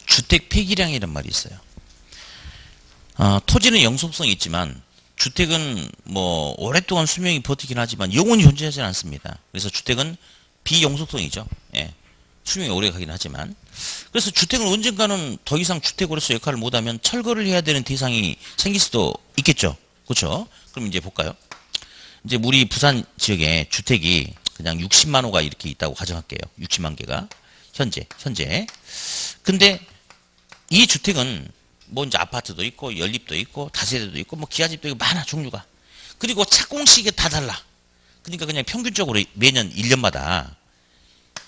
주택 폐기량이란 말이 있어요. 토지는 영속성이 있지만 주택은 뭐 오랫동안 수명이 버티긴 하지만 영원히 존재하지는 않습니다. 그래서 주택은 비영속성이죠. 예. 수명이 오래 가긴 하지만. 그래서 주택은 언젠가는 더 이상 주택으로서 역할을 못하면 철거를 해야 되는 대상이 생길 수도 있겠죠. 그렇죠? 그럼 이제 볼까요? 이제 우리 부산 지역에 주택이 그냥 60만 호가 이렇게 있다고 가정할게요. 60만 개가. 현재. 근데 이 주택은 뭐 이제 아파트도 있고 연립도 있고 다세대도 있고 뭐 기아집도 있고 많아 종류가. 그리고 착공식이 다 달라. 그러니까 그냥 평균적으로 매년 1년마다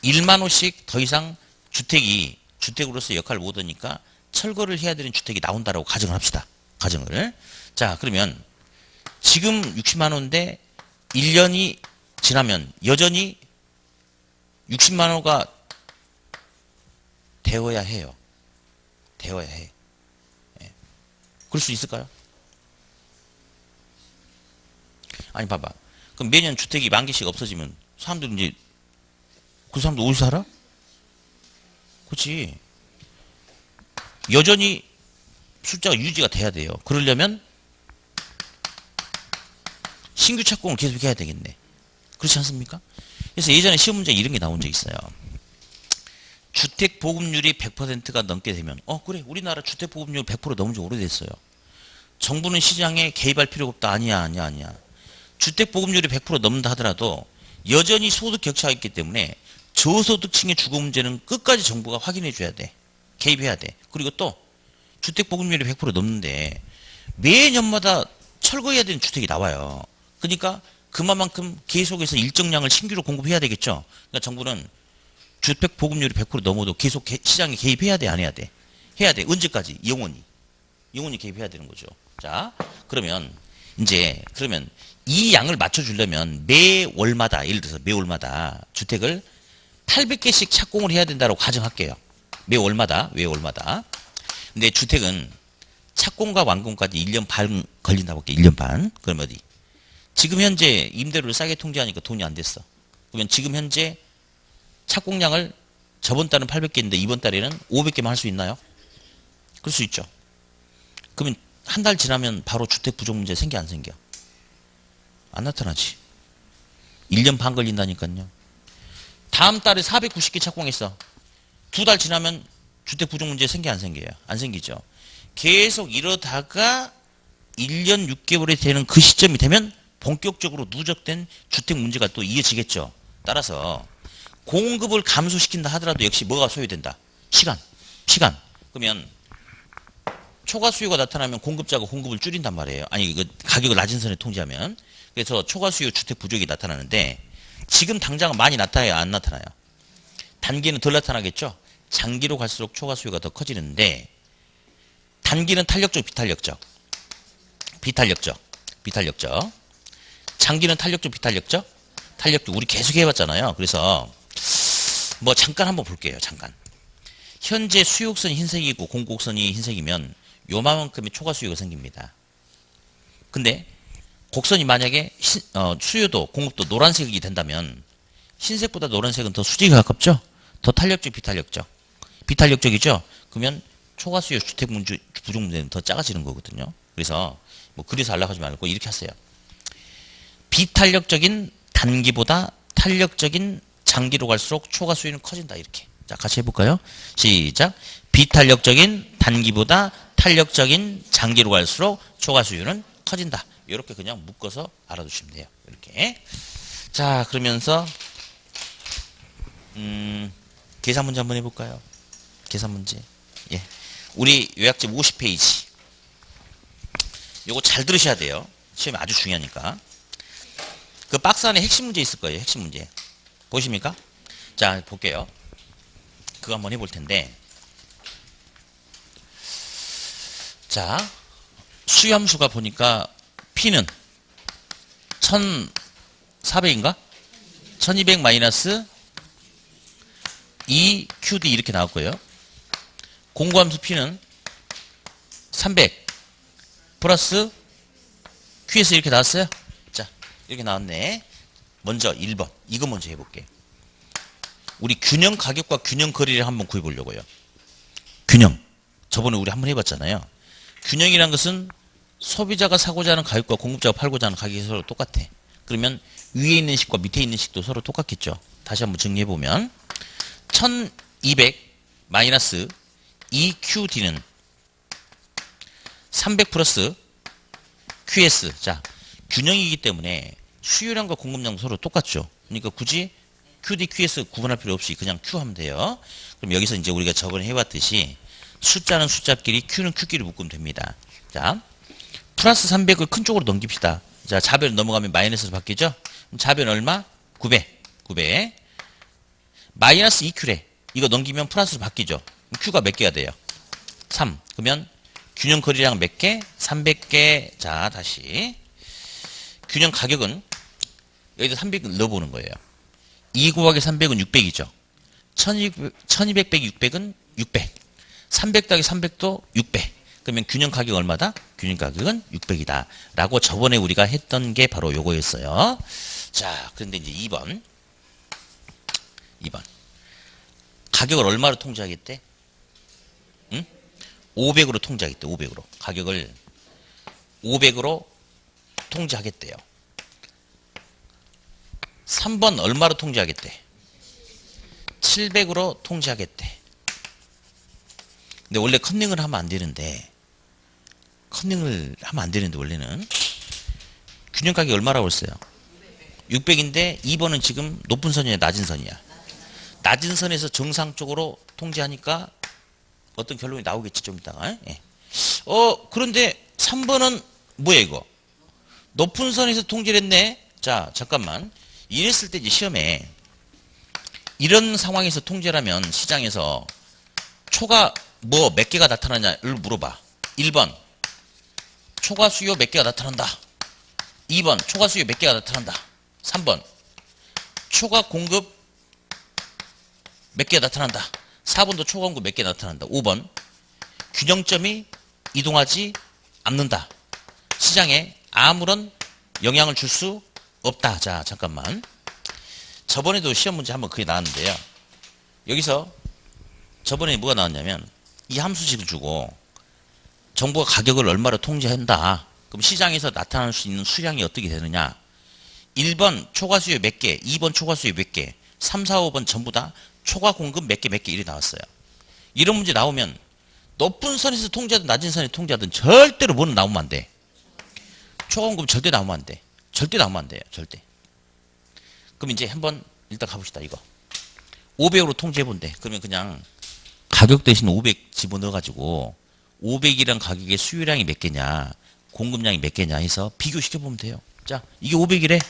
1만 호씩 더 이상 주택이 주택으로서 역할을 못하니까 철거를 해야 되는 주택이 나온다라고 가정을 합시다. 가정을. 자, 그러면 지금 60만 호인데 1년이 지나면 여전히 60만 호가 되어야 해요. 되어야 해. 예. 그럴 수 있을까요? 아니 봐봐. 그럼 매년 주택이 10,000개씩 없어지면 사람들은 이제 그 사람들 어디서 살아? 그렇지. 여전히 숫자가 유지가 돼야 돼요. 그러려면 신규 착공을 계속해야 되겠네. 그렇지 않습니까? 그래서 예전에 시험 문제에 이런 게 나온 적 있어요. 주택 보급률이 100%가 넘게 되면 그래 우리나라 주택 보급률 100% 넘은 지 오래됐어요. 정부는 시장에 개입할 필요가 없다. 아니야. 주택 보급률이 100% 넘는다 하더라도 여전히 소득 격차가 있기 때문에 저소득층의 주거 문제는 끝까지 정부가 확인해 줘야 돼. 개입해야 돼. 그리고 또 주택 보급률이 100% 넘는데 매년마다 철거해야 되는 주택이 나와요. 그러니까 그만큼 계속해서 일정량을 신규로 공급해야 되겠죠. 그러니까 정부는 주택 보급률이 100% 넘어도 계속 시장에 개입해야 돼, 안 해야 돼? 해야 돼. 언제까지? 영원히 개입해야 되는 거죠. 자, 그러면 이 양을 맞춰주려면 매월마다, 예를 들어서 매월마다 주택을 800개씩 착공을 해야 된다고 가정할게요. 매월마다. 근데 주택은 착공과 완공까지 1년 반 걸린다고 볼게요. 1년 반. 그럼 어디? 지금 현재 임대료를 싸게 통제하니까 돈이 안 됐어. 그러면 지금 현재 착공량을 저번 달은 800개인데 이번 달에는 500개만 할 수 있나요? 그럴 수 있죠. 그러면 한 달 지나면 바로 주택 부족 문제 생겨 안 생겨? 안 나타나지. 1년 반 걸린다니까요. 다음 달에 490개 착공했어. 2달 지나면 주택 부족 문제 생겨 안 생겨요? 안 생기죠. 계속 이러다가 1년 6개월이 되는 그 시점이 되면 본격적으로 누적된 주택 문제가 또 이어지겠죠. 따라서 공급을 감소시킨다 하더라도 역시 뭐가 소요된다? 시간. 그러면 초과 수요가 나타나면 공급자가 공급을 줄인단 말이에요. 아니 가격을 낮은 선에 통제하면. 그래서 초과 수요 주택 부족이 나타나는데 지금 당장은 많이 나타나요? 안 나타나요? 단기는 덜 나타나겠죠? 장기로 갈수록 초과 수요가 더 커지는데 단기는 탄력적 비탄력적. 장기는 탄력적 비탄력적. 우리 계속 해봤잖아요. 그래서 뭐 잠깐 한번 볼게요. 잠깐. 현재 수요곡선이 흰색이고 공곡선이 흰색이면 요만큼의 초과 수요가 생깁니다. 근데 곡선이 만약에 수요도 공급도 노란색이 된다면 흰색보다 노란색은 더 수직에 가깝죠? 더 탄력적 비탄력적이죠? 그러면 초과 수요 주택 부족 문제는 더 작아지는 거거든요. 그래서 뭐 그래서 알락하지 말고 이렇게 하세요. 비탄력적인 단기보다 탄력적인 장기로 갈수록 초과 수요는 커진다. 이렇게. 자, 같이 해볼까요? 시작. 비탄력적인 단기보다 탄력적인 장기로 갈수록 초과 수요는 커진다. 이렇게 그냥 묶어서 알아두시면 돼요. 이렇게. 자, 그러면서 계산 문제 한번 해볼까요? 계산 문제. 예. 우리 요약집 50페이지. 요거 잘 들으셔야 돼요. 시험이 아주 중요하니까. 그 박스 안에 핵심 문제 있을 거예요. 핵심 문제. 보십니까? 자, 볼게요. 그거 한번 해볼 텐데. 자, 수염수가 보니까 P는 1400인가? 1200 마이너스 2QD 이렇게 나올 거예요. 공구함수 P는 300 플러스 QS 이렇게 나왔어요. 자, 이렇게 나왔네. 먼저 1번. 이거 먼저 해볼게. 우리 균형 가격과 균형 거리를 한번 구해보려고요. 균형. 저번에 우리 한번 해봤잖아요. 균형이란 것은 소비자가 사고자 하는 가격과 공급자가 팔고자 하는 가격이 서로 똑같아. 그러면 위에 있는 식과 밑에 있는 식도 서로 똑같겠죠. 다시 한번 정리해보면 1200 마이너스 2QD는 300 플러스 QS. 자, 균형이기 때문에 수요량과 공급량 서로 똑같죠. 그러니까 굳이 QD, QS 구분할 필요 없이 그냥 Q 하면 돼요. 그럼 여기서 이제 우리가 저번에 해봤듯이 숫자는 숫자끼리, Q는 Q끼리 묶으면 됩니다. 자, 플러스 300을 큰 쪽으로 넘깁시다. 자, 좌변 넘어가면 마이너스로 바뀌죠? 그럼 좌변 얼마? 900. 마이너스 2Q래. 이거 넘기면 플러스로 바뀌죠? 그럼 Q가 몇 개가 돼요? 3. 그러면 균형 거리량 몇 개? 300개. 자, 다시. 균형 가격은 여기다 300을 넣어보는 거예요. 2 곱하기 300은 600이죠. 1200 빼기 600은 600. 300 더하기 300도 600. 그러면 균형 가격 얼마다? 균형 가격은 600이다. 라고 저번에 우리가 했던 게 바로 요거였어요. 자, 그런데 이제 2번. 가격을 얼마로 통제하겠대? 응? 500으로 통제하겠대. 500으로. 가격을 500으로 통제하겠대요. 3번 얼마로 통제하겠대? 700으로 통제하겠대. 근데 원래 컨닝을 하면 안 되는데, 원래는 균형 가격이 얼마라고 했어요? 600인데 2번은 지금 높은 선이야, 낮은 선이야? 낮은 선에서 정상적으로 통제하니까 어떤 결론이 나오겠지, 좀 이따가. 예. 그런데 3번은 뭐야 이거? 높은 선에서 통제를 했네. 자, 잠깐만. 이랬을 때 이제 시험에 이런 상황에서 통제를 하면 시장에서 초과 뭐 몇 개가 나타나냐를 물어봐. 1번 초과 수요 몇 개가 나타난다. 2번 초과 수요 몇 개가 나타난다. 3번 초과 공급 몇 개가 나타난다. 4번도 초과 공급 몇 개 나타난다. 5번 균형점이 이동하지 않는다. 시장에 아무런 영향을 줄 수 없다. 자, 잠깐만. 저번에도 시험 문제 한번 그게 나왔는데요. 여기서 저번에 뭐가 나왔냐면 이 함수식을 주고 정부가 가격을 얼마로 통제한다. 그럼 시장에서 나타날 수 있는 수량이 어떻게 되느냐. 1번 초과 수요 몇 개, 2번 초과 수요 몇 개, 3, 4, 5번 전부 다 초과 공급 몇 개 이렇게 나왔어요. 이런 문제 나오면 높은 선에서 통제하든 낮은 선에서 통제하든 절대로 뭐는 나오면 안 돼. 초과 공급 절대 나오면 안 돼. 절대 나오면 안 돼요. 절대. 그럼 이제 한번 일단 가봅시다. 이거 500으로 통제해본대. 그러면 그냥 가격 대신 500 집어넣어가지고 500이란 가격의 수요량이 몇 개냐, 공급량이 몇 개냐 해서 비교시켜보면 돼요. 자, 이게 500이래.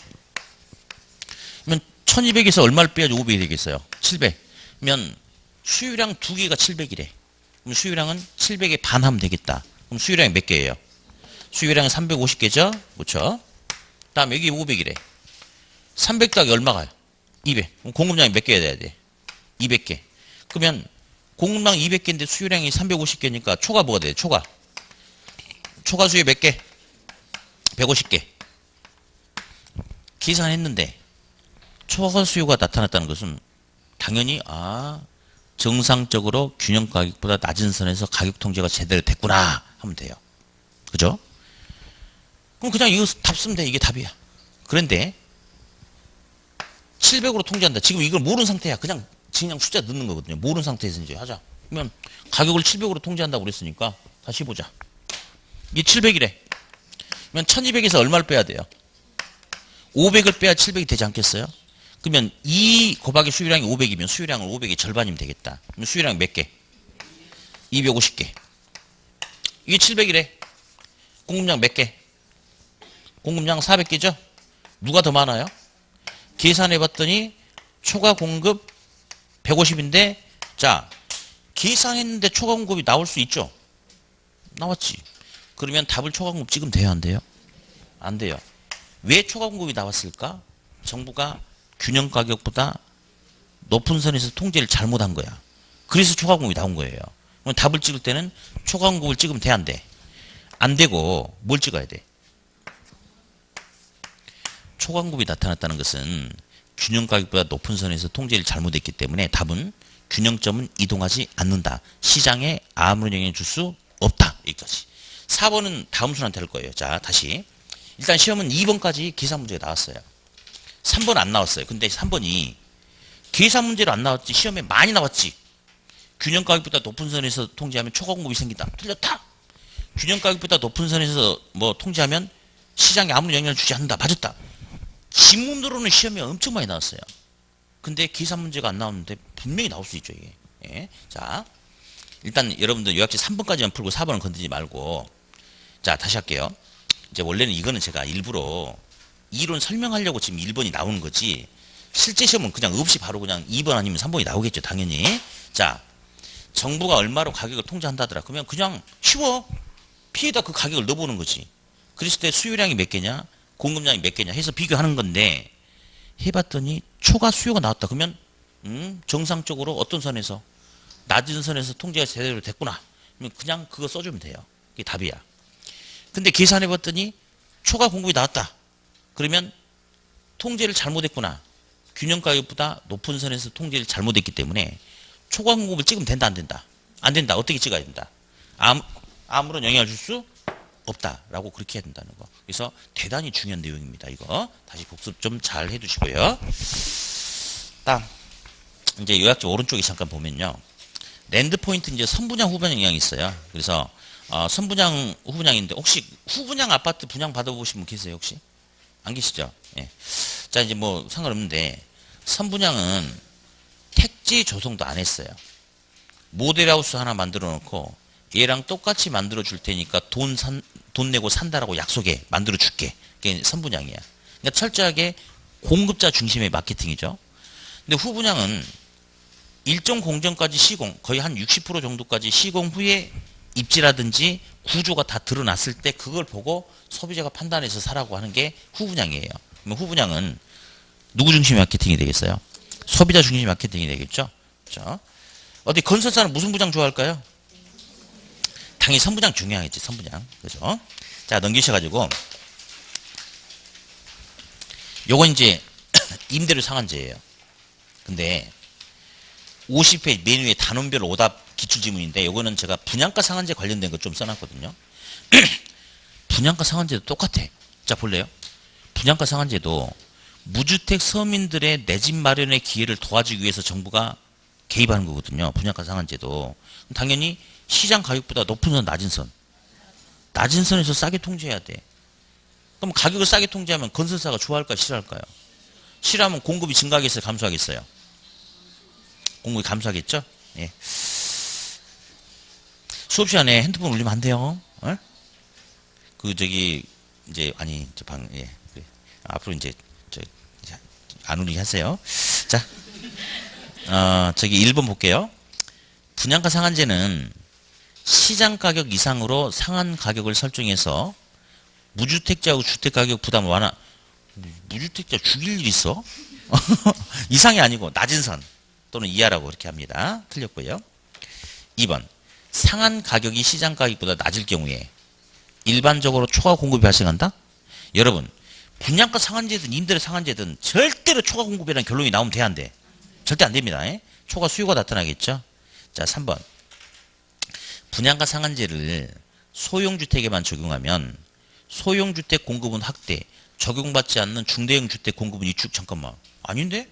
그러면 1200에서 얼마를 빼야지 500이 되겠어요? 700. 그러면 수요량 2개가 700이래. 그럼 수요량은 700에 반하면 되겠다. 그럼 수요량이 몇 개예요? 수요량은 350개죠? 그렇죠? 다음 여기 500이래. 300 더하기 얼마가요? 200. 그럼 공급량이 몇 개야 돼야 돼? 200개. 그러면 공급량 200개인데 수요량이 350개니까 초과 뭐가 돼요? 초과 수요 몇 개? 150개. 계산했는데 초과 수요가 나타났다는 것은 당연히 정상적으로 균형 가격보다 낮은 선에서 가격 통제가 제대로 됐구나 하면 돼요. 그죠? 그럼 그냥 이거 답 쓰면 돼. 이게 답이야. 그런데 700으로 통제한다. 지금 이걸 모르는 상태야. 그냥 숫자 넣는 거거든요. 모르는 상태에서 이제 하자. 그러면 가격을 700으로 통제한다고 그랬으니까 다시 보자. 이게 700이래. 그러면 1200에서 얼마를 빼야 돼요? 500을 빼야 700이 되지 않겠어요? 그러면 2 곱하기 수요량이 500이면 수요량은 500의 절반이면 되겠다. 그럼 수요량이 몇 개? 250개. 이게 700이래. 공급량 몇 개? 공급량 400개죠? 누가 더 많아요? 계산해 봤더니 초과 공급 150인데 자, 계산했는데 초과 공급이 나올 수 있죠? 나왔지. 그러면 답을 초과 공급 찍으면 돼요, 안 돼요? 안 돼요. 왜 초과 공급이 나왔을까? 정부가 균형 가격보다 높은 선에서 통제를 잘못한 거야. 그래서 초과 공급이 나온 거예요. 그럼 답을 찍을 때는 초과 공급을 찍으면 돼, 안 돼? 안 되고 뭘 찍어야 돼? 초과 공급이 나타났다는 것은 균형 가격보다 높은 선에서 통제를 잘못했기 때문에 답은 균형점은 이동하지 않는다. 시장에 아무런 영향을 줄 수 없다. 여기까지. 4번은 다음 순한테 할 거예요. 자, 다시. 일단 시험은 2번까지 계산 문제가 나왔어요. 3번 안 나왔어요. 근데 3번이 계산 문제로 안 나왔지. 시험에 많이 나왔지. 균형가격보다 높은 선에서 통제하면 초과 공급이 생긴다. 틀렸다. 균형가격보다 높은 선에서 뭐 통제하면 시장에 아무런 영향을 주지 않는다. 맞았다. 지문으로는 시험에 엄청 많이 나왔어요. 근데 계산 문제가 안 나오는데 분명히 나올 수 있죠, 이게. 예. 자, 일단 여러분들 요약지 3번까지만 풀고 4번은 건드리지 말고. 자, 다시 할게요. 이제 원래는 이거는 제가 일부러 이론 설명하려고 지금 1번이 나오는 거지. 실제 시험은 그냥 없이 바로 그냥 2번 아니면 3번이 나오겠죠, 당연히. 자, 정부가 얼마로 가격을 통제한다더라. 그러면 그냥 쉬워. 피에다 그 가격을 넣어보는 거지. 그랬을 때 수요량이 몇 개냐, 공급량이 몇 개냐 해서 비교하는 건데, 해봤더니 초과 수요가 나왔다. 그러면 정상적으로 어떤 선에서, 낮은 선에서 통제가 제대로 됐구나. 그러면 그냥 그거 써주면 돼요. 그게 답이야. 근데 계산해봤더니 초과 공급이 나왔다. 그러면 통제를 잘못했구나. 균형가격보다 높은 선에서 통제를 잘못했기 때문에 초과 공급을 찍으면 된다, 안 된다? 안 된다. 어떻게 찍어야 된다? 아무런 영향을 줄 수 없다라고 그렇게 해야 된다는 거. 그래서 대단히 중요한 내용입니다. 이거 다시 복습 좀 잘 해두시고요. 딱 이제 요약지 오른쪽에 잠깐 보면요. 랜드 포인트 이제 선분양 후분양 영향이 있어요. 그래서 선분양 후분양인데 혹시 후분양 아파트 분양 받아보신 분 계세요 혹시? 안 계시죠? 예. 자 이제 뭐 상관없는데 선분양은 택지 조성도 안 했어요. 모델하우스 하나 만들어 놓고 얘랑 똑같이 만들어 줄 테니까 돈 내고 산다라고 약속해. 만들어 줄게. 그게 선분양이야. 그러니까 철저하게 공급자 중심의 마케팅이죠. 근데 후분양은 일정 공정까지 시공, 거의 한 60% 정도까지 시공 후에 입지라든지 구조가 다 드러났을 때 그걸 보고 소비자가 판단해서 사라고 하는 게 후분양이에요. 그럼 후분양은 누구 중심의 마케팅이 되겠어요? 소비자 중심의 마케팅이 되겠죠? 그렇죠? 어디 건설사는 무슨 분양 좋아할까요? 당연히 선분양 중요하겠지, 선분양. 그죠? 자, 넘기셔가지고, 요건 이제, 임대료 상한제예요. 근데, 50페이지 맨 위에 단원별 오답 기출지문인데, 요거는 제가 분양가 상한제 관련된 거 좀 써놨거든요. 분양가 상한제도 똑같아. 자, 볼래요? 분양가 상한제도 무주택 서민들의 내 집 마련의 기회를 도와주기 위해서 정부가 개입하는 거거든요. 분양가 상한제도. 당연히, 시장 가격보다 높은 선, 낮은 선. 낮은 선에서 싸게 통제해야 돼. 그럼 가격을 싸게 통제하면 건설사가 좋아할까요? 싫어할까요? 싫어하면 공급이 증가하겠어요? 감소하겠어요? 공급이 감소하겠죠? 예. 수업 시간에 핸드폰 울리면 안 돼요. 어? 아니, 예. 그래. 앞으로 이제, 안 울리게 하세요. 자, 저기 1번 볼게요. 분양가 상한제는 시장 가격 이상으로 상한 가격을 설정해서 무주택자하고 주택가격 부담 완화. 무주택자 죽일 일 있어? 이상이 아니고 낮은 선 또는 이하라고 그렇게 합니다. 틀렸고요. 2번 상한 가격이 시장 가격보다 낮을 경우에 일반적으로 초과 공급이 발생한다? 여러분 분양가 상한제든 임대료 상한제든 절대로 초과 공급이라는 결론이 나오면 돼, 안 돼? 절대 안 됩니다. 초과 수요가 나타나겠죠? 자, 3번 분양가 상한제를 소형주택에만 적용하면 소형주택 공급은 확대, 적용받지 않는 중대형 주택 공급은 위축. 잠깐만. 아닌데?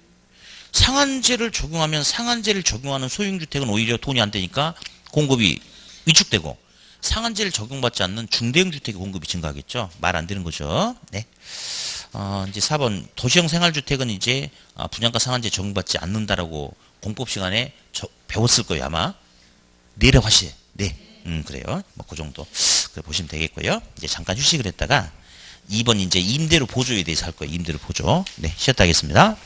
상한제를 적용하면 상한제를 적용하는 소형주택은 오히려 돈이 안 되니까 공급이 위축되고 상한제를 적용받지 않는 중대형 주택의 공급이 증가하겠죠. 말 안 되는 거죠. 네. 이제 4번 도시형 생활주택은 이제 분양가 상한제 적용받지 않는다라고 공법 시간에 배웠을 거예요 아마. 내려가시. 네. 그래요. 뭐 그 정도. 그래 보시면 되겠고요. 이제 잠깐 휴식을 했다가 2번 이제 임대료 보조에 대해서 할 거예요. 임대료 보조. 네. 쉬었다 하겠습니다.